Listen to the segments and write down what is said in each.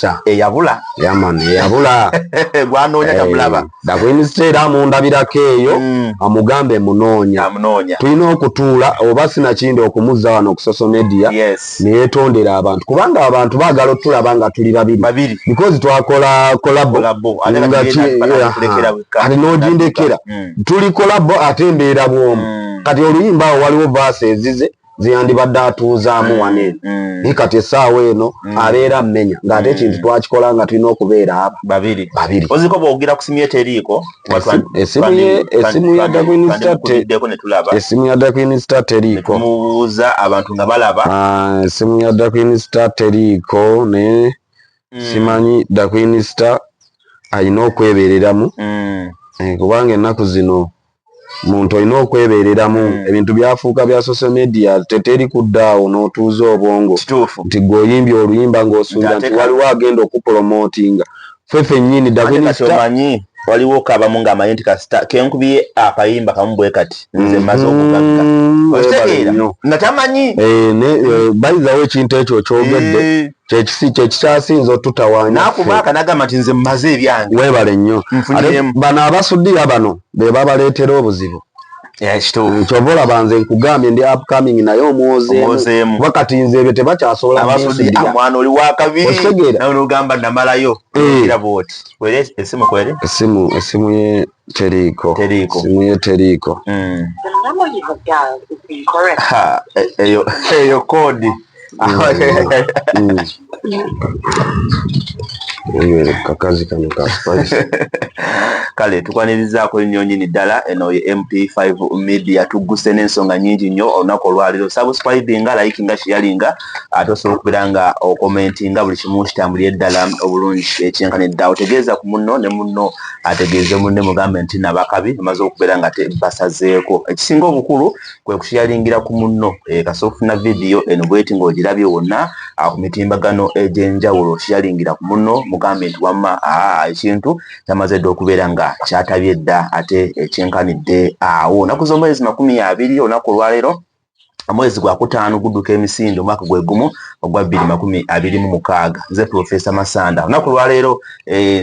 Minister eyabula yaman eyabula gwanoonya tamulaba da Minister era amundabirako eyo amugambe munoonya tulina okutuula oba sinakindi okumuzza wano ku social media neetondera abantu kubanga abantu baagala otulaba nga tuli babiri because twakola kolabo alina ogindekera tuli kolabo ate embeera bwomu kati oluyimba awo waliwo vaasi ezize ziyandibadde atuuzaamu waneeno naye kati essaawa eno abeera mmenya ng'ate ekintu twakikola nga tulina okubeera babiri oziko bw'ogira ku simu ye teriiko esimu ya Dakwinista teriiko mubuuza abantu nga balaba esimu ya Dakwinista teriiko naye simanyi Dakwinista alina okwebeereramu kubanga ennaku zino muntu olina okwebeereramu ebintu byafuuka bya social media teteri kuddaawo n'otuuza obwongo nti gweoyimbye oluyimba ng'osuubira nti waliwo agenda okupromootinga fefe nnyini Dakwinista waliwo kabamu ng'amanyi nti kasita kenkubye akayimba kamu bwe kati nze mmaze okugagga okitegeera nga tamanyi bayizawo ekintu ekyo kyogedde kyekikyasinza otutawaanya nakubaaka nagamba nti nze mmaze ebyange weebale nnyo bano abasuddira bano be babaleetera obuzibu kyova olaba nze nkugambye ndi upcoming naye omwozeemu kuba kati nze ebyo tebakyasobola mwana oli wakabiri nogamba namalayo esimu ye teriiko eyo koodi kakazi kano ka spice kale tukwanirizaako nnyo nyini ddala eno ye MP5 Media tugguse n'ensonga nnyingi nnyo olunaku olwaliro subscribinga likinga sharinga ate osobola okubeera nga okomentinga buli kimu kitambulire ddala obulungi ekyenkanidde otegeeza ku munno ne munno ategeeze munne mugambe nti nabakabi amaze okubeera nga basazeeko ekisinga obukulu kwe kusharingira ku munno kasooka okufuna vidiyo eno bweti ng'ogirabye wonna ku mitimbagano egy'enjawulo sharingira ku munno mugambe nti wamma ekintu kyamaze dda okubeera nga kyatabye dda ate ekyenkanidde awo naku z'omwezi 20 olunaku olwaleero omwezi gwa kutaano gudduka emisinde omwaka gwe gumu ogwa 2026 nze Professor Masanda olunaku olwaleero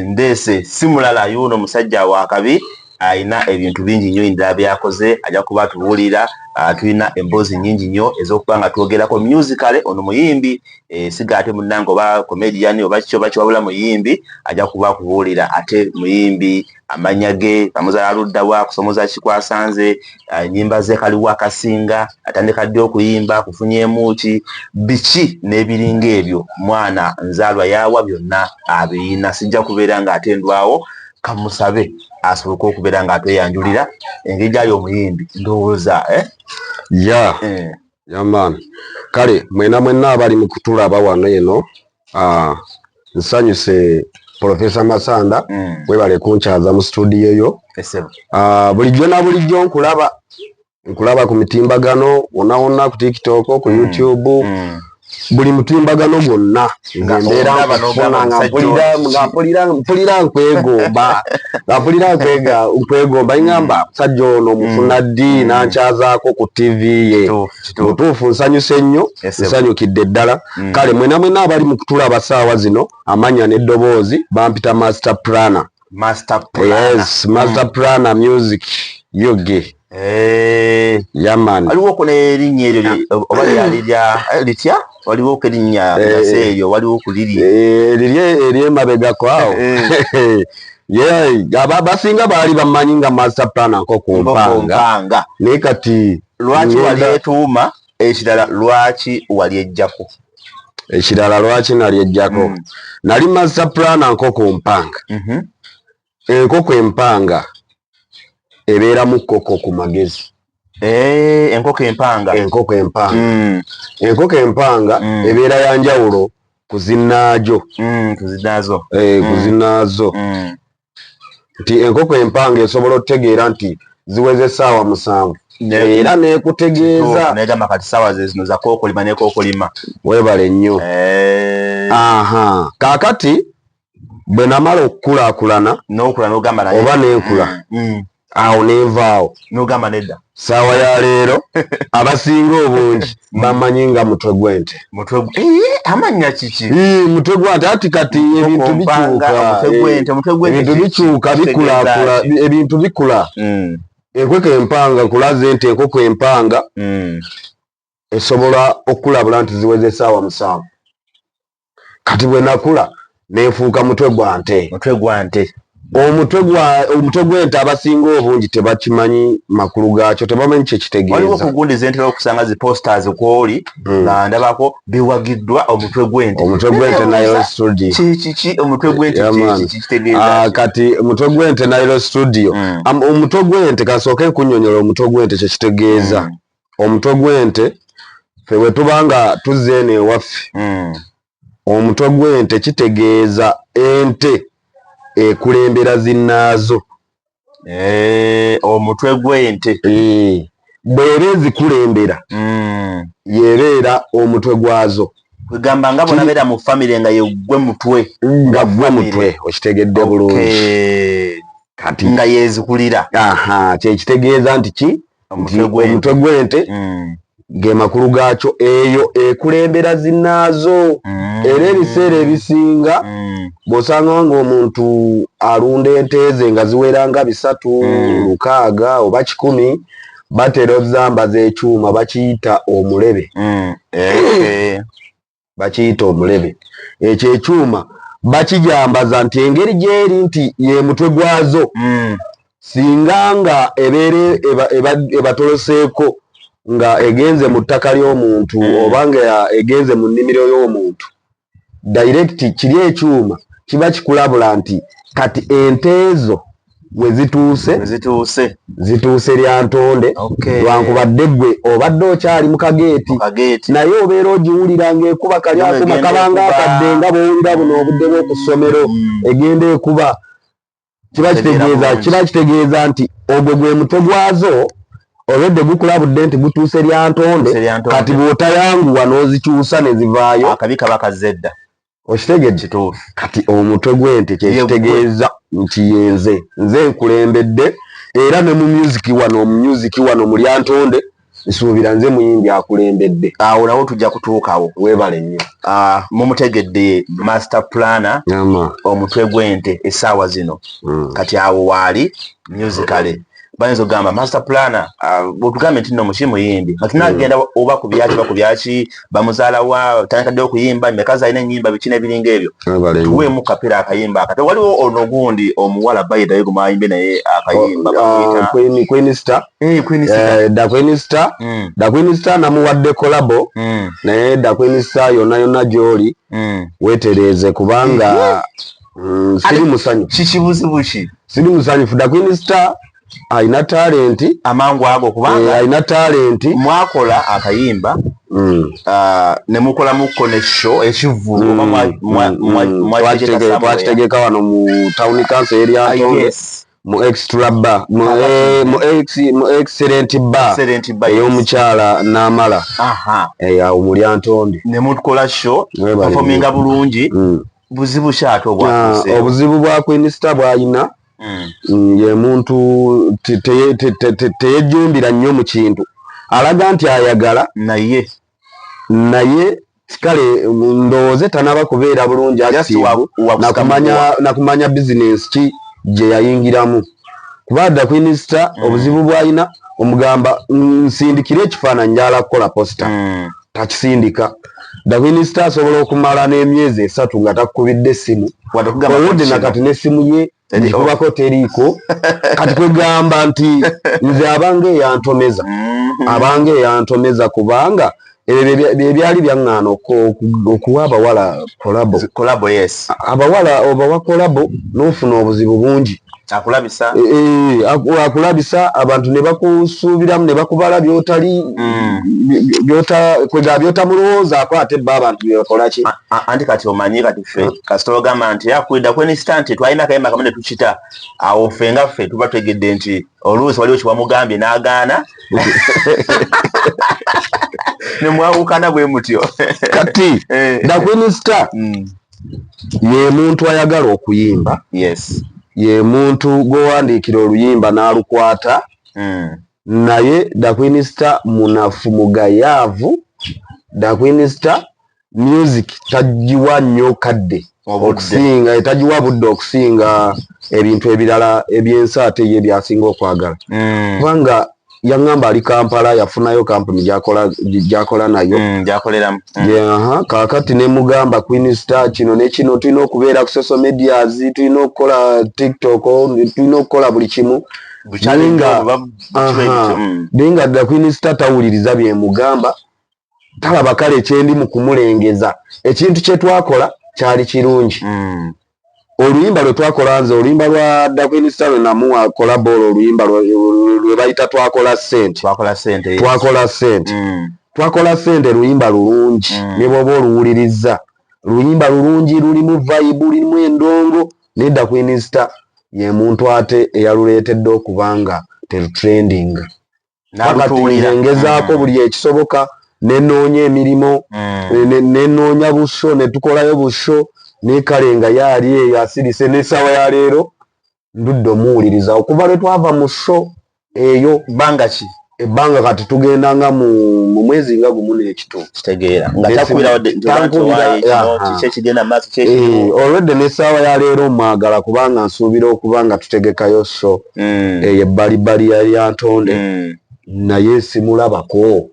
ndeese si mulala yuno musajja wa kabi ayina ebintu bingi nnyo indala byakoze ajja kuba tubuulira tulina emboozi nnyingi nnyo ez'okuba nga twogerako musicale ono muyimbi siga ate munnange oba comedian oba kiki oba kiwabula muyimbi ajja kuba kubuulira ate muyimbi amannya ge bamuzaala luddawa kusomoza kikwasanze ennyimba ze kaliwo akasinga atandika ddi okuyimba kufunyemu ki biki n'ebiringa ebyo mwana nzaalwa yaawa byonna abiyina sijja kubeera ng'atendwawo kamusabe asobola okubeera ng'atweyanjulira engeri gyali omuyimbi ndowooza man kale mwenna abali mu kutulaba wano eno nsanyuse Professor Masanda webale kunkyaza mu studio yo bulijjo na bulijjo nkulaba ku mitimbagano wonna ku TikTok ku YouTube buli mutimbagano gwonna ngembeera mpulira nkwegomba ingamba musajja ono mufuna ddi nankyazaako ku TV ye mutuufu nsanyuse nnyo nsanyukidde ddala kale mwena abali mu kutulaba saawa zino amanya n'eddoboozi bampita Master Planner Master Planner Music yoge yaman waliwo ko n'erinnya eryo oba litya waliwo ko erinnya eyo waliwo ku liri eryemabegako awo basinga baali bamanyi nga Master Planner nko ku mpanga naye kati lwaki wali etuuma ekirala lwaki wali ejjako ekirala lwaki nali ejjako nali Master Planner nko ku mpanga enkoko empanga ebeera mu kkoko ku magezi enkoko empanga ebeera ya njawulo ku zinnaazo nti enkoko empanga esobola okutegeera nti ziweze essaawa 7 era n'ekutegeeza negamba kati ssaawa zezino za kookolima nekookolima weebale nnyo kaakati bwe namala okukulaakulana n'okula n'ogamba naye oba n'enkula awo nevaawo nogamba nedda saawa ya leero abasinga obungi bamanyi nga mutwe gw'ente amanya kiki mutwe gw'ente ati kati ebintu bikyuka bikulakula ebintu bikula enkoko empanga kulaze nti enkoko empanga esobola okulabula nti ziweze essaawa 7 kati bwe nakula nefuuka mutwe gwa nte omutwe gw'ente abasinga obungi tebakimanyi makulu gaakyo tebamanyi kyekitegeeza waliwo okugundiza ente okusanga zi posters kwoli nga ndabako biwagiddwa omutwe gw'ente Nairo studio kiki omutwe gw'ente kitegeeza kati omutwe gw'ente Nairo studio omutwe gw'ente kasooke nkunnyonnyola omutwe gw'ente kyekitegeeza omutwe gw'ente ffe bwe tubanga tuzze eno ewaffe omutwe gw'ente kitegeeza ente ekulembera zinnaazo omutwe gw'ente bw'eba ezikulembera yebeera omutwe gwazo kwegamba nga bona beera mu famire nga yegwe mutwe okitegedde bulungi kati nga yezikulira kyekitegeeza nti ki omutwe gw'ente ge makulu gaakyo eyo ekulembera zinnaazo era ebiseera ebisinga bw'osanga nga omuntu alunda ente ze nga ziwera nga 3, 6 oba 100 batera ozambaza ekyuma bakiyita omulebe ekyo ekyuma bakijambaza nti engeri gyeri nti ye mutwe gwazo singa nga ebatoloseeko nga egenze mu ttaka ly'omuntu oba nga egenze mu nnimiro y'omuntu direct kiri ekyuma kiba kikulabula nti kati ente ezo we zituuse lya ntonde lwankubadde ggwe obadde okyali mu kageeti naye obeera ogiwulira ng'ekuba kali akuma kabanga akadde nga bw'owulira buno obudde bw'oku ssomero egenda ekuba kiba kitegeeza nti ogwo gwe mutwe gwazo olwedde gukulabudde nti gutuuse lya ntonde kati bw'otayanguwa n'ozikyusa ne zivaayo akabi kaba kazedda okitegedde kati omutwe gw'ente kyekitegeeza nti yenze nze nkulembedde era ne mu music wano mu lyantonde nsuubira nze muyimbi akulembedde awo nawo tujja kutuukawo weebale nnyo mumutegedde master planner omutwe gw'ente essaawa zino kati awo waali musicale bayinza okugamba master planner bwetugambe nti nno muki muyimbi kati nagenda oba ku byaki bamuzaalawa tandikadde okuyimba mekazi alina ennyimba biki nebiringa ebyo tuweemu kapera akayimba akate waliwo ono gundi omuwala bayitayo gumayimbe naye akayimba Queen Star namuwadde kolabo naye Queen Star yonna gy'oli weetereeze kubanga siri musanyu siri musanyufu Queen Star alina talenti amangu ago kubanga alina talenti mwakola akayimba ne mukola muko ne show ekivulu mwakitegeka wano mu town council area mu extra bar mu excellent bar ey'omukyala n'amala awo mu lyantonde ne mukola show performinga bulungi buzibu kyato obwakuse obuzibu bwa Queen Star bw'alina ye muntu teyejjumbira nnyo mu kintu alaga nti ayagala naye kale ndowooze tanaba kubeera bulungi active nakumanya bizinesi ki gye yayingiramu kuba Queen Star obuzibu bw'alina omugamba nsindikire ekifaananyi njala kukola posta takisindika Queen Star asobola okumala n'emyezi 3 nga takubidde essimu owudde nakati n'essimu ye kubako teriiko kati kwegamba nti nze abange eyantomeza kubanga ebyali byaŋŋaana okuwa abawala kolabo abawala obawa kolabo n'ofuna obuzibu bungi akulabisa abantu ne bakusuubiramu ne bakubala byotamulowoozaako ate bba abantu byebakolaki anti kati omanyi kati ffe kasita ogamba nti akwidda Queen Star nti twalina akayimba kamu ne tukita awo ffe nga ffe tuba tegedde nti oluusi waliwo kiwamugambye n'agaana ne mwawukana bwe mutyo kati Queen Star ye muntu ayagala okuyimba ye muntu gowandikira oluyimba n'alukwata naye Da Queen Star munafu mugayavu. Da Queen Star music tajiwa nnyo kadde okusinga etajiwa budde okusinga ebintu ebirala ebyensi ate ye byasinga okwagala kubanga yangamba ali Kampala yafunayo kampuni gyakola nayo gyakoleramu kakati ne mugamba Queen Star kino ne kino tulina okubeera ku social medias tulina okukola TikTok tulina okukola buli kimu benga Da Queen Star tawuliriza bye mugamba talaba kale ekyendi mu kumulengeza ekintu kye twakola kyali kirungi oluyimba lwe twakola nze oluyimba lwa Da Queen Star namuwa kolabolo oluyimba lwe bayita twakola sente luyimba lulungi ne bwoba oluwuliriza luyimba lulungi lulimu vibe lulimu endongo ne Da Queen Star ye muntu ate eyaluleetedde okubanga trending ngezaako buli ekisoboka nenoonya emirimu nenoonya busho netukolayo busho nekalenga yali eyo asirise n'essaawa ya leero ndudde omuwuliriza okuva lwe twava mu sho eyo ebbanga kati tugenda nga mu mwezi nga gumu n'ekituufu olwedde n'essaawa ya leero mwagala kubanga nsuubira okuba nga tutegekayo sho eyo ebbalibbali ya Ntonde naye simulabako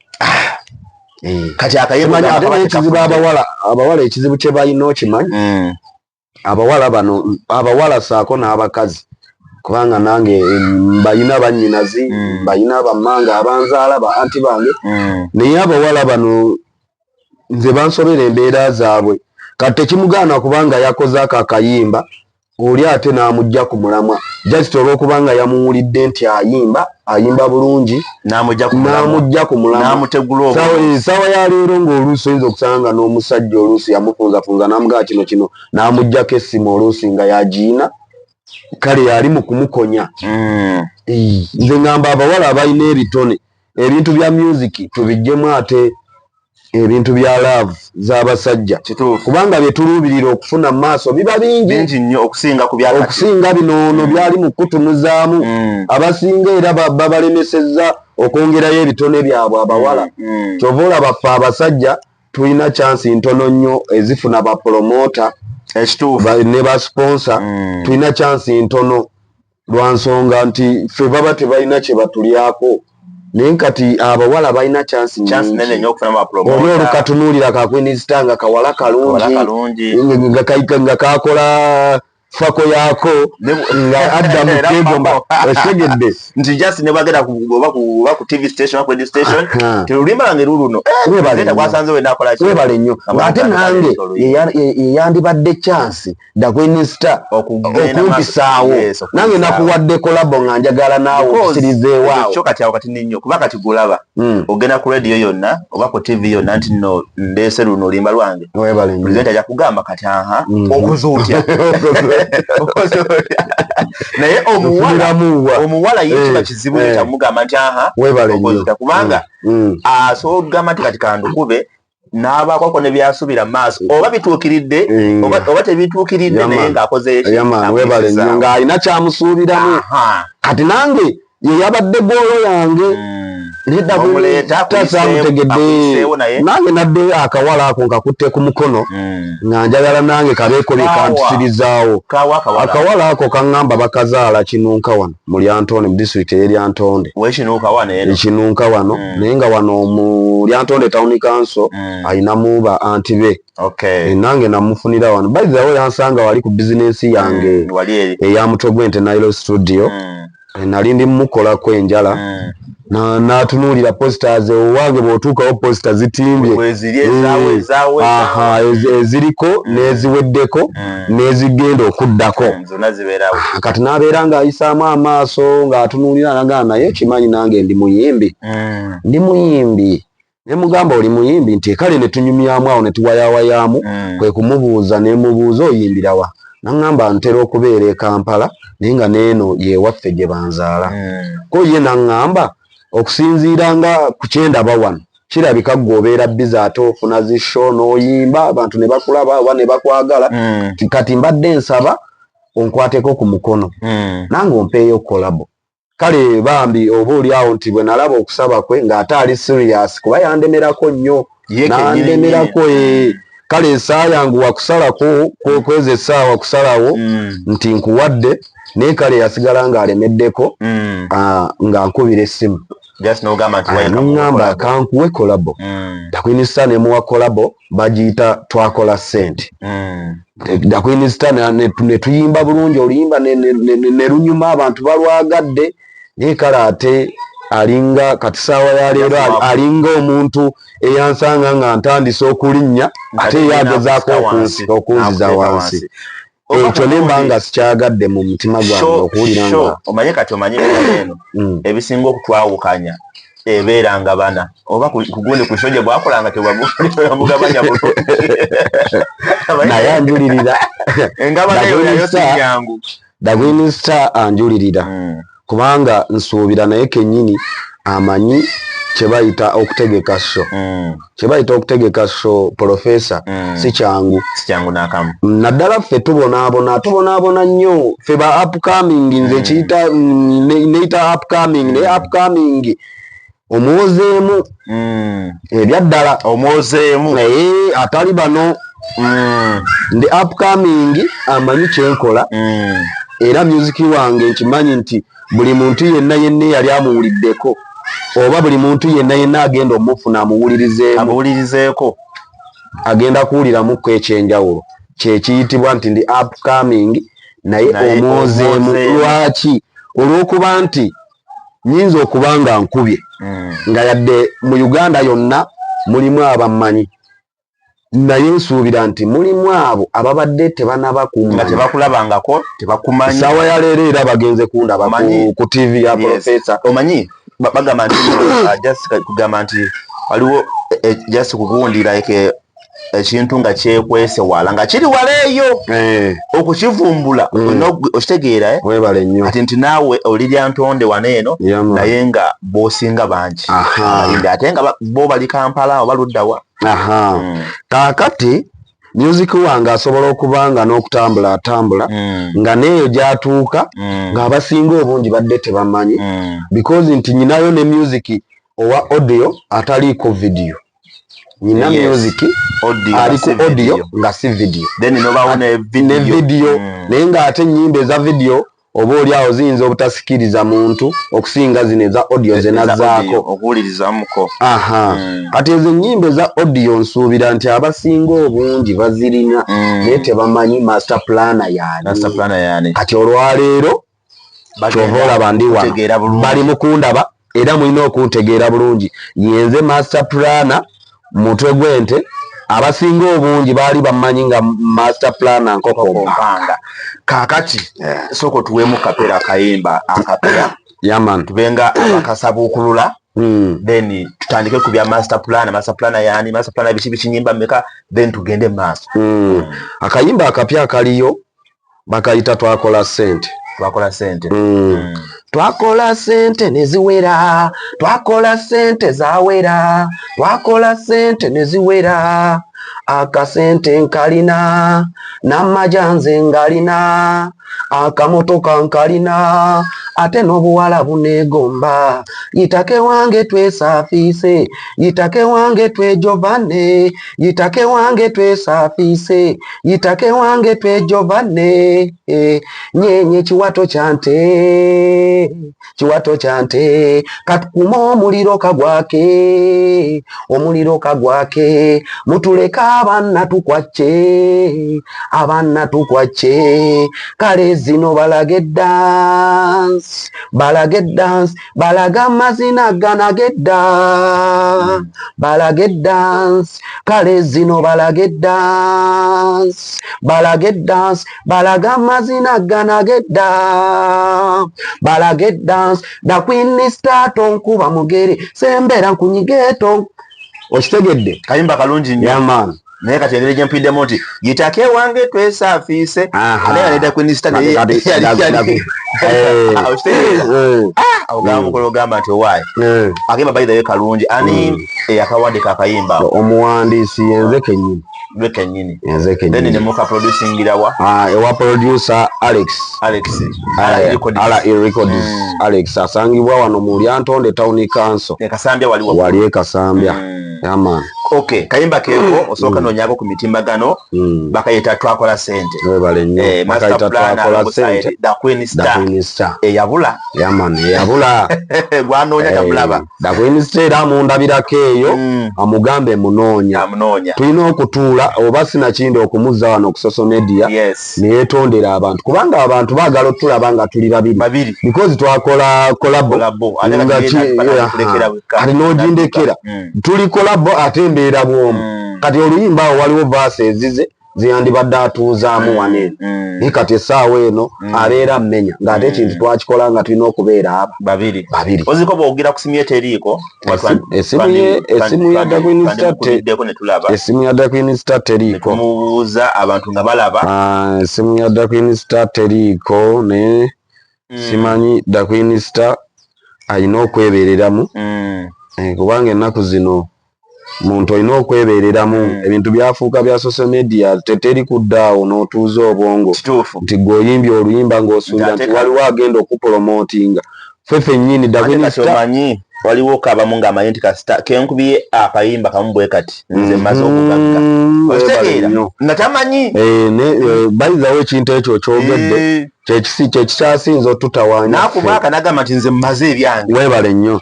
kati akayimanya ekizibu abawala ekizibu kye balina okimanyi abawala saako n'abakazi kubanga nange mbayina bannyinazi mbayina bammanga abanzaala ba anti bange naye abawala bano nze bansobera embeera zaabwe kati tekimugaana kubanga yakoze ako akayimba oli ate n'amugja ku mulamwa just olw'okubanga yamuwulidde nti ayimba bulungi n'amugja ku mulamwa ssaawa ya leero ng'oluusi oyinza okusanga n'omusajja oluusi yamufunzafunza n'amugaba kino n'amuggyako essimu oluusi nga yagiina kale yali mu kumukonya nze ngamba abawala abalina ebitone ebintu bya music tubiggyemu ate ebintu bya love z'abasajja kubanga bye tuluubirira okufuna mu maaso biba bingi nnyo okusinga bino byali mu kutunuzaamu abasinga era babalemesezza okwongerayo ebitone byabwe abawala kyova olaba ffe abasajja tulina chansi ntono nnyo ezifuna bapromota ne basponsa tulina chansi ntono lwa nsonga nti ffe baba tebalina kye batulyako naye kati abawala balina chansi nene nnyo okufuna oba olukatunuulira ka Queen Star nga kawala kalungi nga kakola fako yaako nga adda mu kegomba esegedde nti just ne bagenda oba ku TV station ku radio station telulimba lange luluno gwasanze we nakola webale nnyo ate nange yeyandibadde chansi Da Queen Star okumpisaawo nange nakuwadde kolabo nga njagala naawe okusirizeewaawo kyo kati awo kati nnyo kuba kati gulaba ogenda ku radio yonna oba ku TV yonna nti nno ndeese luno olimba lwange pulezidenti ajja kugamba kati okuzuutya naye omuwala yekiba kizibu ekyamugamba nti okozita kubanga asobola okugamba nti kati kandukube n'abakwako ne byasubira mu maaso oba bituukiridde oba tebituukiridde naye ng'akoze ng'alina kyamusuubiramu kati nange ye yabadde goolo yange tasamutegedde nange nadde akawala ako nkakutte ku mukono nga njagala nange kabeeko byekantusirizaawo akawala ako kaŋŋamba bakazaala Kinunka wano mu Lyantonde mu disitulikiti ey'Eryantonde ekinunka wano naye nga wano mu Lyantonde Town Council ayinamu ba anti be nange namufunira wano by the way yansanga wali ku bizinensi yange eya Mutogwente Nailo studio nali ndi mukolako enjala n'atunuulira posters owange bw'otuukawo poster zitimbye eziriko n'eziweddeko n'ezigenda okuddako kati n'abeera ng'ayisaamu amaaso ng'atunuulira nagamba naye kimanyi nange ndi muyimbi ne mugamba oli muyimbi nti kale ne tunyumyamu awo ne tuwayawayaamu kwe kumubuuza ne mubuuza oyimbira wa naŋŋamba ntera okubeera e Kampala naye nga n'eno yewaffe gye banzaala ko ye naŋŋamba okusinziira nga ku kyendaba wano kirabika gw'obeera biza ate ofuna zisho n'oyimba abantu ne bakulaba oba ne bakwagala kati mbadde nsaba onkwateko ku mukono nange ompeeyo kolabo kale bambi oba oliawo nti bwe nalaba okusaba kwe ng'ate ali serious kuba yandemerako nnyo nandemerako kale essaawa yangu wakusalako kweza essaawa kusalawo nti nkuwadde naye kale yasigala ng'alemeddeko nga nkubira essimu nungamba kankuwe kolabo dakwinista nemuwa kolabo bagiyita twakola ssente dakwinista ne tuyimba bulungi oluyimba ne lunyuma abantu balwagadde naye kale ate alinga kati saawa ya leero alinga omuntu eyansanga nga ntandise okulinnya ate yagezaako okunziza wansi ekyo nemba nga sikyagadde mu mutima gwange okuwulira nga omanye kati omanye eno ebisinga okutwawukanya ebeeranga bana oba kugundi ku isho gye bwakolanga tebamugabanya bulungi naye anjulirira engabana eyo nayo si nyangu dagwinisita anjulirira kubanga nsuubira naye kennyini amanyi kyebayita okutegeka show kyebayita okutegeka show profesa si kyangu n'akamu naddala ffe tubonaabona nnyo ffe ba upcoming nze kiyita neyita upcoming naye upcoming omuwozeemu ebyaddala omuwozeemu naye atali bano ndi upcoming amanyi kyenkola era music wange nkimanyi nti buli muntu yenna yali amuwuliddeko oba buli muntu yenna agenda omufuna amuwulirizeeko agenda kuwuliramuko ekyenjawulo kyekiyitibwa nti ndi upcoming naye omwozeemu lwaki olw'okuba nti nyinza okuba nga nkubye nga yadde mu Uganda yonna mulimu abammanyi naye nsuubira nti mulimu abo ababadde tebanaba nga tebakulabangako tebakumanyi saawa ya leero era bagenze kundaba ku TV ya profesa omanyi bagamba nti just kugamba nti waliwo just kugundira ekintu nga kyekwese wala nga kiri wala eyo okukivumbula okitegeera webale nnyo ati nti naawe olirya ntonde waneeno naye nga boosinga bangi ate nga bo bali Kampala oba luddawa kaakati music wange asobola okuba nga n'okutambula nga neeyo gyatuuka ng'abasinga obungi badde tebamanyi because nti nyinayo ne music owa audio ataliiko video nyina music aliko audio nga si video ne video naye ng'ate ennyimba eza video oba oliawo ziyinza obutasikiriza muntu okusinga zino eza audio ze nazzaako okuwulirizamuko kati ezo ennyimba eza audio nsuubira nti abasinga obungi bazirina naye tebamanyi master plana yaani kati olwaleero kyova olaba ndi wano bali mukundaba era mulina okuntegeera bulungi yenze master plana mutwe gw'ente abasinga obungi baali bamanyi nga master plana nkokompanga kaakati soko tuweemu kapera akayimba akapera yaman tubenga abakasabuukulula then tutandike ku bya master plana yaani master plana biki nyimba mmeka then tugende maaso akayimba akapya akaliyo bakayita twakola ssente twakola ssente ne ziwera twakola ssente zawera twakola ssente ne ziwera akasente nkalina n'amajanze ngalina akamotoka nkalina ate n'obuwala buneegomba yitake wange twesafiise yitake wange twejovane yitake wange twesafiise yitake wange twejovane nyenye kiwato kyante katukuma omuliro kagwake mutuleka abaana tukwacce kale zino balage dance balaga amazina ganagedda balage dance kale zino balage dance balaga amazina ganagedda balage dance dakwinista tonkuba mugere sembera nkunyigeto okitegedde kayimba kalungi nnyo yaman naye kati engeri gyempiddemu nti yitake wange twesafiise naye aleta kwinista ogamba mukolo ogamba nti owaayi akayimba by the way kalungi ani eyakawandika akayimba omuwandiisi yenze kennyini gwe kenyini nze then kenyini ne muka producing irawa ewa producer Alex ala records Alex asangibwa wano mu Lyantonde Town Council Kasambya wali e Kasambya yaman okay kayimba keko osoka nonyako ku mitimbagano bakayeta twakola sente webale nnyo bakayeta twakola sente da Queen Star yabula yaman yabula gwanonya tamulaba da Queen Star amundabirako eyo amugambe munoonya tulina okutuula oba sinakindi okumuza wano ku social media neyetondera abantu kubanga abantu baagala otulaba nga tuli babiri because twakola kolabo ate n'ogindekera tuli kolabo ate embeera bwomu kati oluyimba awo waliwo vaasi ezize ziyandibadde atuuzaamu wane naye kati essaawa eno abeera mmenya ng'ate ekintu twakikola nga tulina okubeera aba babiri oziko bw'ogira ku simu ye teriiko esimu ya Da Queen Star teriiko tumubuuza abantu nga balaba esimu ya Da Queen Star teriiko ne simanyi Da Queen Star alina okwebeereramu kubanga ennaku zino muntu olina okwebeereramu ebintu byafuuka bya social media teteri kuddaawo n'otuuza obwongo nti gweoyimbye oluyimba ng'osuubira nti waliwo agenda okupromotinga fefe nnyini Da Queen Star waliwo kabamu ng'amanyi nti kasita kenkubiye akayimba kamu bwe kati nze mmaze okugagga okitegeera nga tamanyi bayizawo ekintu ekyo kyogedde kyekikyasinza otutawaanya nakubaaka nagamba nti nze mmaze ebyange weebale nnyo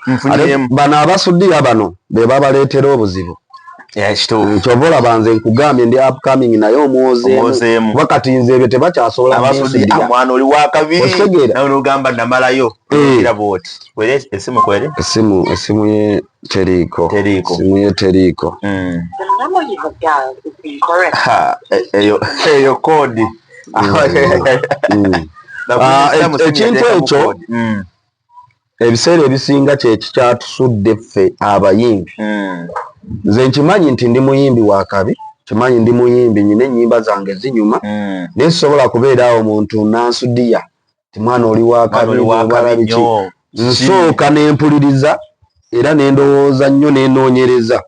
bano abasuddiya bano be babaleetera obuzibu kyova olaba nze nkugambye ndi upcoming naye omwozeemu kuba kati nze ebyo tebakyasobola mwana oli wakabiri nogamba namalayo bwoti esimu kwere esimu ye teriiko eyo kodi ekintu ekyo ebiseera ebisinga kyekikytusudde ffe abayimbi nze nkimanyi nti ndi muyimbi wa kabi kimanyi ndi muyimbi nyina ennyimba zange zinyuma naye sisobola kubeerawo omuntu nansudiya ti mwana oli wa kabi obalabiki nsooka nempuliriza era nendowooza nnyo nenoonyereza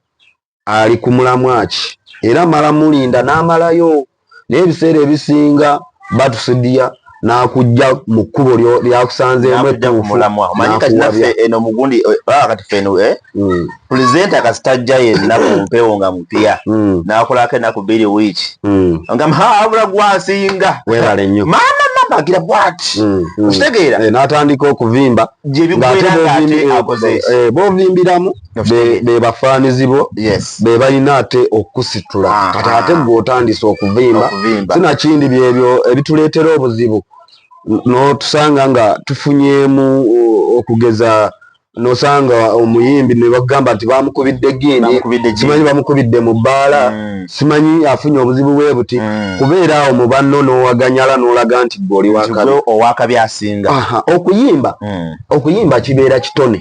ali ku mulamwa ki era mala mulinda n'amalayo naye ebiseera ebisinga batusudiya nakujja mu kkubo lyakusanzeemu eno mugundi kati feno pulezidenti akasitajja yenna ku mpewo nga mupya nakolako enaku 2 wiiki nga mhabula gwasinga weebale nnyo mama agira bwati okitegeera n'atandika okuvimba bovimbiramu be bafaanizi bo be balina ate okusitula kati ate gwe otandise okuvimba sinakindi byebyo ebituleetera obuzibu n'otusanga nga tufunyeemu okugeza nosanga omuyimbi ne bagamba nti bamukubidde gindi simanyi bamukubidde mu bbaala simanyi afunye obuzibu bwe buti kubeera awo mu banno n'owaganyala n'olaga nti gwe oli owakabi asinga okuyimba kibeera kitone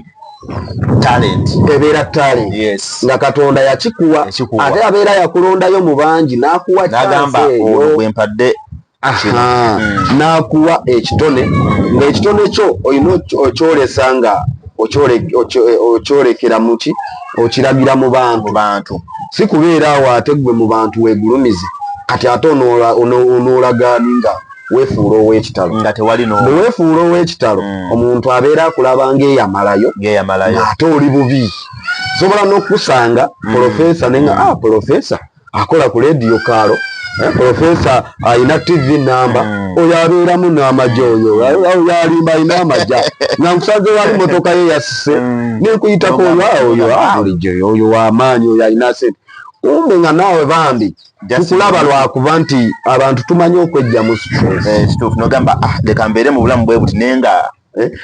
ebeera talent nga Katonda yakikuwa ate abeera yakulondayo mu bangi n'akuwa n'akuwa ekitone ng'ekitone kyo olina okyolesa nga okyolekera muki okiragira mu bantu si kubeera awo ate gwe mu bantu weegulumize kati ate onoolagani nga weefuula ow'ekitalo bwe weefuula ow'ekitalo omuntu abeera akulaba ng'eyamalayo ate oli bubi sobola n'okusanga profesa nenga profesa akola ku rediyo kaalo profesa ayina TV namba oyo abeeramu n'amagye oyo yalimba ayina amagya nga nkusanze wali motoka ye yasise nekuyitako oyo bulijjo oyo wamaanyi oyo ayina sente kumbe nga naawe bambi tukulaba lwakuba nti abantu tumanyi okwejja mu nogamba leka mbeere mu bulamu bwe buti nenga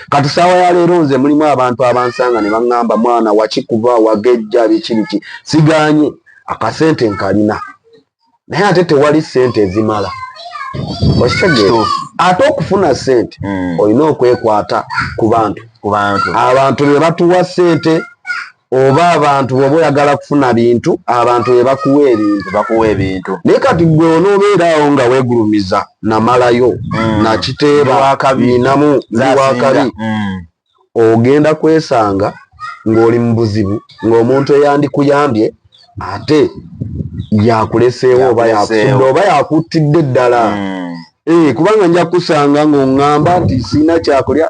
kati saawa ya leero nze mulimu abantu abansanga ne baŋŋamba mwana wakikuba wagejja biki siganye akasente nkalina naye ate tewali sente ezimala okitegeera ate okufuna sente olina okwekwata ku bantu abantu be batuwa sente oba abantu bwoba oyagala kufuna bintu abantu be bakuwa ebintu naye kati gwe onoobeeraawo nga weegulumiza namalayo nakiteeba ninamu ndiwakabi ogenda kwesanga ng'oli mu buzibu ng'omuntu eyandikuyambye ate yakuleseewo oba yakufudde oba yakuttidde ddala kubanga nja kusanga ng'oŋŋamba nti siina kyakulya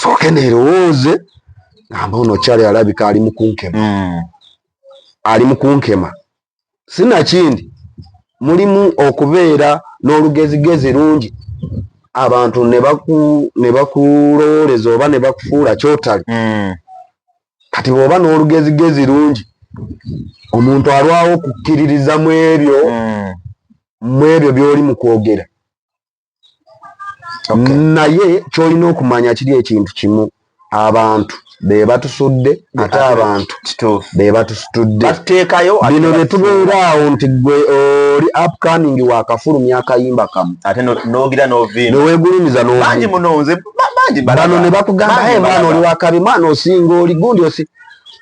sooke neerowooze ngamba ono kyali alabika ali mu kunkema sinakindi mulimu okubeera n'olugezigezi lungi abantu ne bakulowooleza oba ne bakufuula kyotali kati bw'oba n'olugezigezi lungi omuntu alwawo okukkiririza mu ebyo by'oli mu kwogera naye ky'olina okumanya kiri ekintu kimu abantu be batusudde ate abantu be batusitudde bino bye tubeera awo nti gwe oli upcoming wakafulumya akayimba kamu ate n'ogira n'ovimba neweegulumiza bangi munonze bano ne bakugamba mwana oli wakabi mwana osinga oli gundi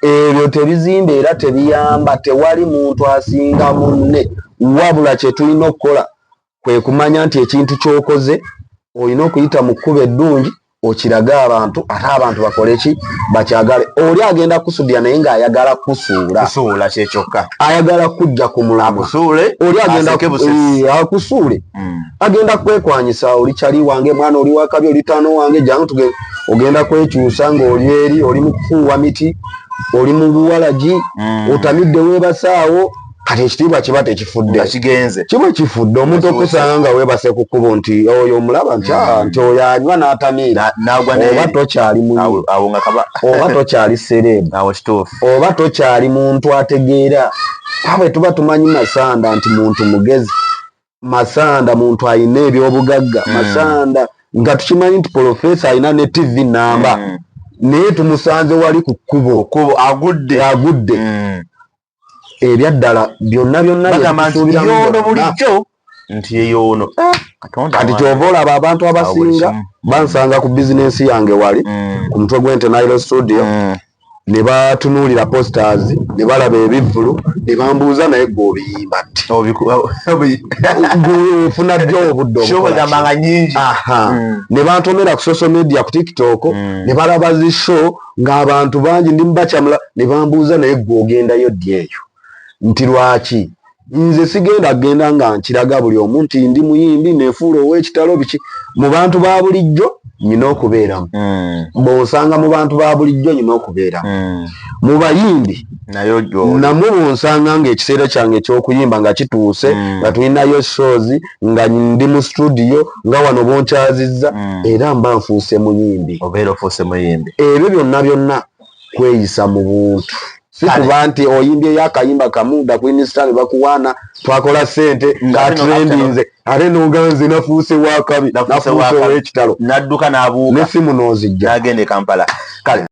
ebyo tebizimba era tebiyamba tewali muntu asinga munne wabula kye tulina okukola kwe kumanya nti ekintu ky'okoze olina okuyita mu kkubo eddungi okirage abantu ate abantu bakole ki bakyagale oli agenda kusudya naye ng'ayagala kusuula kyekyokka ayagala kujja ku mulamwa oli agenda akusuule agenda kwekwanyisa oli kyali wange mwana oli wakabi oli taano wange jangu ogenda kwekyusa ng'oli eri oli mu kufuuwa miti oli mu buwalagi otamidde weebasaawo kati ekitiibwa kiba tekifudde kiba kifudde omuntu okusanga nga weebase ku kkubo nti oyo omulaba nti oyo anywa n'atamiira oba tokyali muyi oba tokyali serebu oba tokyali muntu ategeera bwe tuba tumanyi Masanda nti muntu mugezi Masanda muntu alina ebyobugagga Masanda nga tukimanyi nti Profesa alina ne TV namba naye tumusanze wali ku kkubo agudde ebyaddala byonna bulijjo nti yeyoono kati kyova olaba abantu abasinga bansanga ku bizinensi yange wali ku mutwe gw'ente Nile studio ne batunuulira posters ne balaba ebivvulu ne bambuuza naye gwe obiyimba ofuna ddi obudde ne bantomera ku social media ku TikTok ne balaba zi show ng'abantu bangi ndimu bakyamula ne bambuuza naye gwe ogendayo ddi eyo nti lwaki nze sigenda nga nkiraga buli omu nti ndi muyimbi nefuula ow'ekitalo biki mu bantu ba bulijjo nyina okubeeramu bw'osanga mu bantu ba bulijjo nyina okubeeramu mu bayimbi namwe bw'onsanga ng'ekiseera kyange eky'okuyimba nga kituuse nga tulinayo shows nga ndi mu studio nga wano bonkyazizza era mba nfuuse muyimbi ebyo byonna kweyisa mu buntu situba nti oyimbyeyo akayimba kamu da Queen Star ne bakuwaana twakola ssente ng'atrendinze ate n'oganze nafuuse wakabi nafuuse ow'ekitalo n'adduka n'abuuka n'essimu n'ozijja n'agenda e Kampala kale